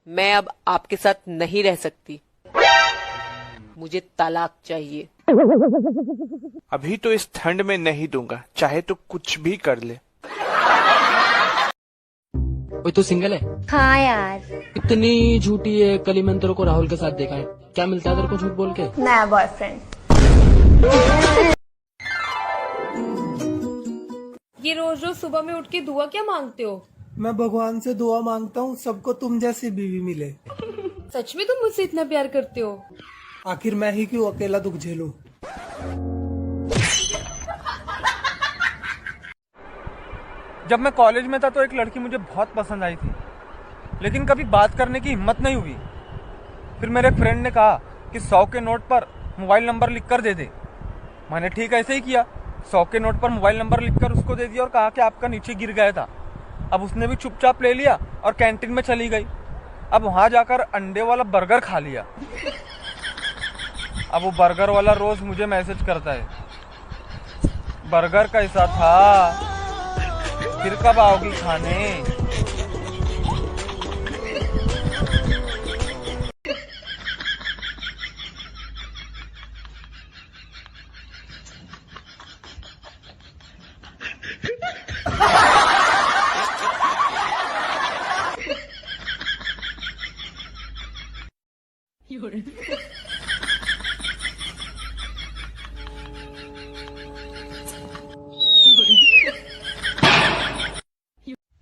मैं अब आपके साथ नहीं रह सकती, मुझे तलाक चाहिए। अभी तो इस ठंड में नहीं दूंगा, चाहे तो कुछ भी कर ले। ओए तू सिंगल है? हाँ यार। इतनी झूठी है, कल ही मैंने तेरे को राहुल के साथ देखा है। क्या मिलता है तेरे को झूठ बोल के? नया बॉयफ्रेंड। ये रोज रोज सुबह में उठ के दुआ क्या मांगते हो? मैं भगवान से दुआ मांगता हूँ सबको तुम जैसी बीवी मिले। सच में तुम मुझसे इतना प्यार करते हो? आखिर मैं ही क्यों अकेला दुख झेलूं। जब मैं कॉलेज में था तो एक लड़की मुझे बहुत पसंद आई थी, लेकिन कभी बात करने की हिम्मत नहीं हुई। फिर मेरे एक फ्रेंड ने कहा कि 100 के नोट पर मोबाइल नंबर लिखकर दे दे। मैंने ठीक ऐसे ही किया, 100 के नोट पर मोबाइल नंबर लिखकर उसको दे दिया और कहा कि आपका नीचे गिर गया था। अब उसने भी चुपचाप ले लिया और कैंटीन में चली गई। अब वहां जाकर अंडे वाला बर्गर खा लिया। अब वो बर्गर वाला रोज मुझे मैसेज करता है, बर्गर कैसा था, फिर कब आओगी खाने।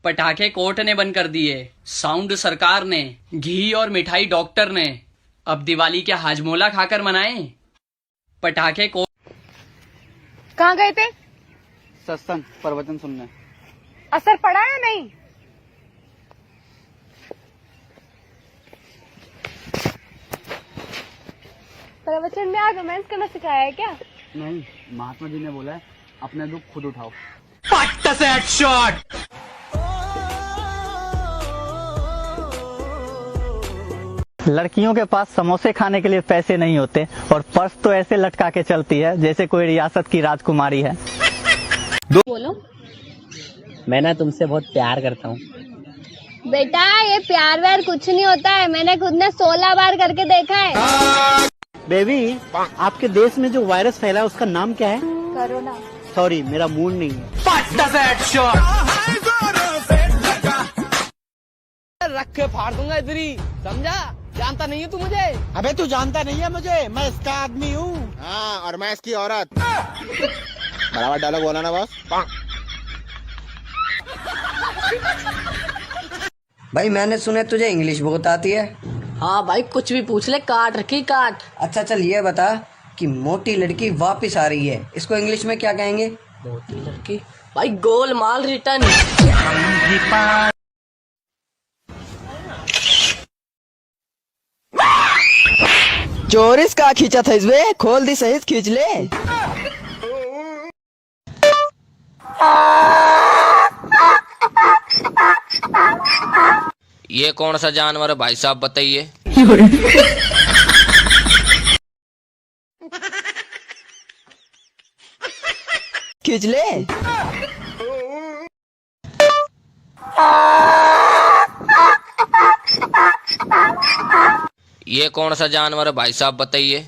पटाखे कोर्ट ने बंद कर दिए, साउंड सरकार ने, घी और मिठाई डॉक्टर ने। अब दिवाली क्या हाजमोला खाकर मनाएं? पटाखे कोर्ट। कहाँ गए थे? सत्संग प्रवचन सुनने। असर पड़ा या नहीं? प्रवचन में आज रोमांस करना सिखाया है क्या? नहीं, महात्मा जी ने बोला है अपने दुख खुद उठाओ। लड़कियों के पास समोसे खाने के लिए पैसे नहीं होते और पर्स तो ऐसे लटका के चलती है जैसे कोई रियासत की राजकुमारी है। बोलो। मैं ना तुमसे बहुत प्यार करता हूँ। बेटा ये प्यार व्यार कुछ नहीं होता है, मैंने खुद ने 16 बार करके देखा है। बेबी, आपके देश में जो वायरस फैला है उसका नाम क्या है? कोरोना। सॉरी, मेरा मूड नहीं है। रख के फाड़ दूंगा इधर ही, समझा? जानता नहीं है तू मुझे? अबे तू जानता नहीं है मुझे, मैं इसका आदमी हूँ। हाँ, और मैं इसकी औरत। बराबर डायलॉग बोला ना बॉस। भाई मैंने सुना तुझे इंग्लिश बहुत आती है। हाँ भाई, कुछ भी पूछ ले, काट रखी काट। अच्छा चल ये बता कि मोटी लड़की वापस आ रही है, इसको इंग्लिश में क्या कहेंगे? मोटी लड़की? भाई गोलमाल रिटर्न। चोरिस का खींचा था इसमें, खोल दी सही खींच ले। ये कौन सा जानवर है भाई साहब, बताइए? खींच ले। ये कौन सा जानवर है भाई साहब, बताइए?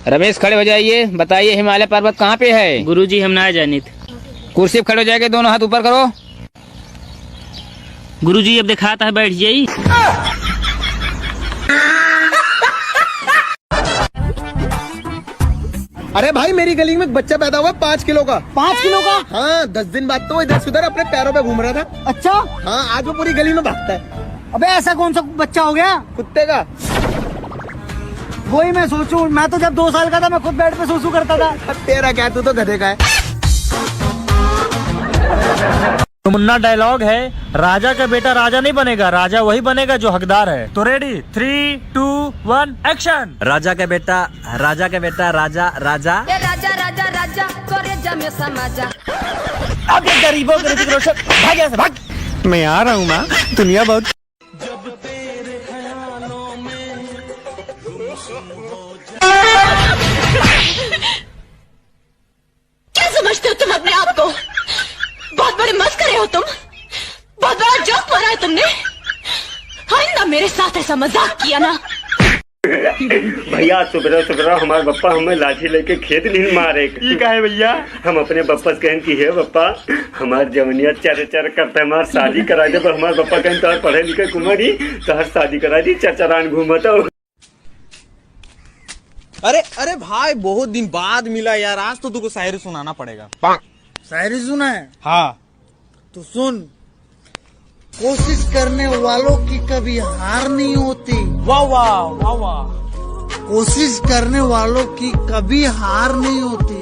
रमेश खड़े हो जाइए, बताइए हिमालय पर्वत कहाँ पे है? गुरुजी हम ना जानित। कुर्सी पे खड़े हो जाएंगे, दोनों हाथ ऊपर करो। गुरुजी अब दिखाता है, बैठ जाइए। अरे भाई मेरी गली में एक बच्चा पैदा हुआ 5 किलो का। 5 किलो का? हाँ 10 दिन बाद तो इधर सुधर अपने पैरों पे घूम रहा था। अच्छा। हाँ आज वो पूरी गली में भागता है। अबे ऐसा कौन सा बच्चा हो गया? कुत्ते का। वही मैं सोचूं, मैं तो जब 2 साल का था मैं खुद बेड पे सूसू करता था। तेरा क्या, तू तो गधे का है। मुन्ना डायलॉग है, राजा का बेटा राजा नहीं बनेगा, राजा वही बनेगा जो हकदार है। तो रेडी, 3, 2, 1 एक्शन। राजा का बेटा राजा राजा राजा राजा राजा करे जमे समाजा। अब ये गरीबों के ऋतिक रोशन भाग यहाँ से, भाग। मैं आ रहा हूँ माँ, दुनिया बहुत क्या समझते हो तुम अपने आप को? बहुत बड़े मस्करे हो तुम, बहुत बड़ा जोक मारा है तुमने। आइंदा मेरे साथ ऐसा मजाक किया ना। भैया सुबह सुबह हमारे पप्पा हमें लाठी लेके खेत नहीं मारे। ठीक है भैया, हम अपने पप्पा से कहन की है पप्पा हमारे जवनिया चर चर करते हमारे शादी करा दे। पर हमारे पप्पा कहन तो पढ़े लिखे कुमारी तो हर शादी करा दी, चरचरान घूमता। अरे भाई बहुत दिन बाद मिला यार, आज तो तुमको शायरी सुनाना पड़ेगा। शायरी सुना है? हाँ तो सुन। कोशिश करने वालों की कभी हार नहीं होती। वाह वाह वाह वाह। कोशिश करने वालों की कभी हार नहीं होती।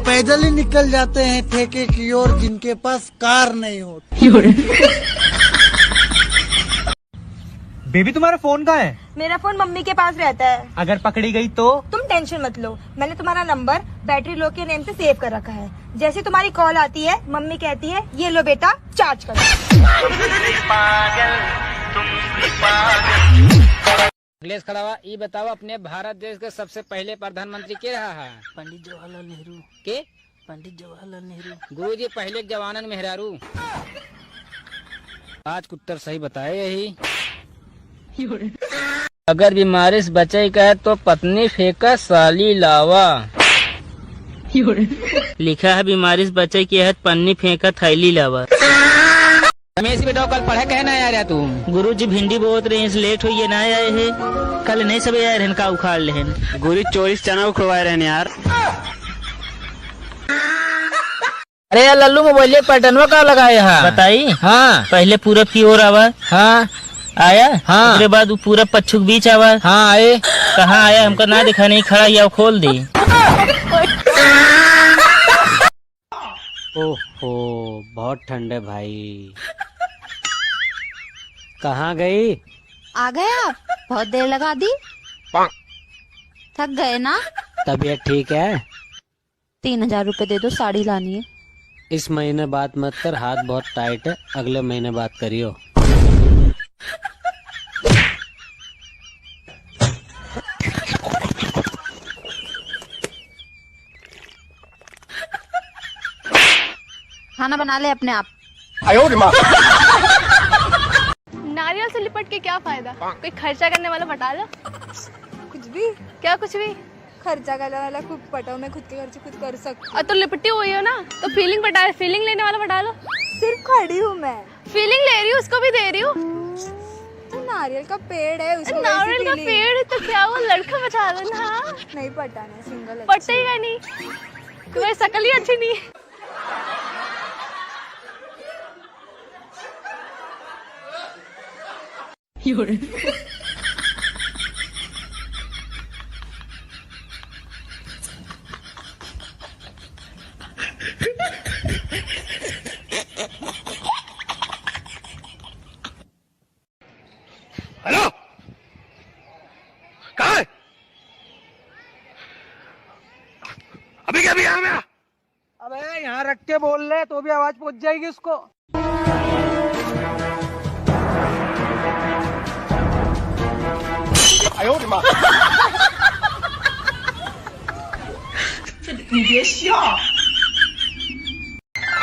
पैदल ही निकल जाते हैं ठेके की ओर जिनके पास कार नहीं होती। बेबी तुम्हारा फोन कहाँ है? मेरा फोन मम्मी के पास रहता है। अगर पकड़ी गई तो? तुम टेंशन मत लो, मैंने तुम्हारा नंबर बैटरी लो के नेम से सेव कर रखा है। जैसे तुम्हारी कॉल आती है मम्मी कहती है ये लो बेटा चार्ज करो। अखिलेश खड़ा हुआ, ये बताओ अपने भारत देश के सबसे पहले प्रधानमंत्री के रहा है? पंडित जवाहरलाल नेहरू। के? पंडित जवाहरलाल नेहरू। गुरुजी पहले के जवानन मेहरारू। आज उत्तर सही बताए यही। अगर बीमारी से बचे का है तो पत्नी फेंका साली लावा। लिखा है बीमारी से बचे की है पन्नी फेंका थैली लावा। रमेश बेटा कल पढ़े कहना आ रहा तू? गुरुजी भिंडी बहुत रहे लेट हुई है ना आए है। कल नहीं सब आए रहन का उखाड़ लेहन। गुरु 24 चना उखड़वाए रहने यार। अरे यार लल्लू मोबाइल पैटर्न का लगाया है बताई। हाँ पहले पूरब की ओर आवा। हाँ आया। हाँ उसके बाद पूरा पच्छू के बीच आवा। हाँ आए। कहाँ आया हमको ना दिखा नहीं, खड़ा या खोल दी। ओहो बहुत ठंड है भाई। कहाँ गई? आ गए आप? बहुत देर लगा दी। थक गए ना? तबीयत ठीक है? 3000 रुपए दे दो, साड़ी लानी है। इस महीने बात मत कर, हाथ बहुत टाइट है, अगले महीने बात करियो। खाना बना ले अपने आप। नारियल से लिपट के क्या फायदा? कोई खर्चा करने वाला बता दो। कुछ भी? क्या कुछ भी? खर्चा करने वाला खुद पटाओ, मैं खुद के खर्चे खुद कर सकती और तो लिपटी हुई हो ना तो फीलिंग बता, फीलिंग लेने वाला बता दो। सिर्फ खड़ी हूँ मैं, फीलिंग ले रही हूँ, उसको भी दे रही हूँ। तो नारियल का पेड़ है उसको। नारियल का पेड़ है तो क्या वो लड़का बचा दो ना। नहीं पटाना, सिंगल पटेगा नहीं, तुम्हारी शक्ल ही अच्छी नहीं है। हेलो कहाँ है? अभी क्या भी यहाँ में? अबे यहाँ रख के बोल रहे तो भी आवाज पहुंच जाएगी उसको।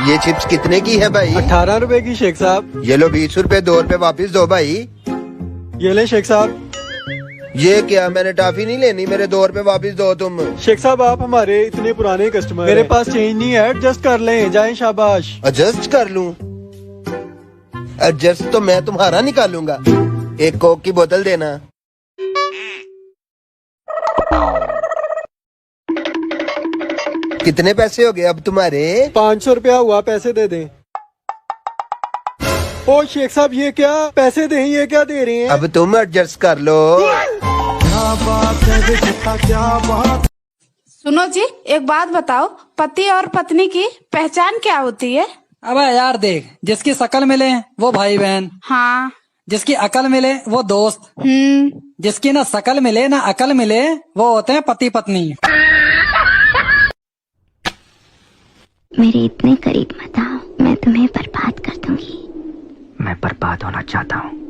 ये चिप्स कितने की है भाई? 18 रुपए की शेख साहब। ये लो 20 रुपए, 2 रुपए वापिस दो भाई। ये ले शेख साहब। ये क्या, मैंने टॉफी नहीं लेनी, मेरे 2 रुपए वापिस दो तुम। शेख साहब आप हमारे इतने पुराने कस्टमर, मेरे पास चेंज नहीं है, एडजस्ट कर लें, जाएं शाबाश। एडजस्ट कर लूं? एडजस्ट तो मैं तुम्हारा निकालूंगा। एक कोक की बोतल देना। कितने पैसे हो गए अब तुम्हारे? 500 रुपया हुआ, पैसे दे दें। ओ शेख साहब ये क्या पैसे दे, ये क्या दे रहे हैं? अब तुम एडजस्ट कर लो। क्या बात है, क्या बात। सुनो जी, एक बात बताओ, पति और पत्नी की पहचान क्या होती है? अब यार देख, जिसकी शकल मिले वो भाई बहन, हाँ। जिसकी अकल मिले वो दोस्त, जिसकी ना शकल मिले ना अकल मिले वो होते हैं पति पत्नी। मेरे इतने करीब मत आओ, मैं तुम्हें बर्बाद कर दूंगी। मैं बर्बाद होना चाहता हूँ।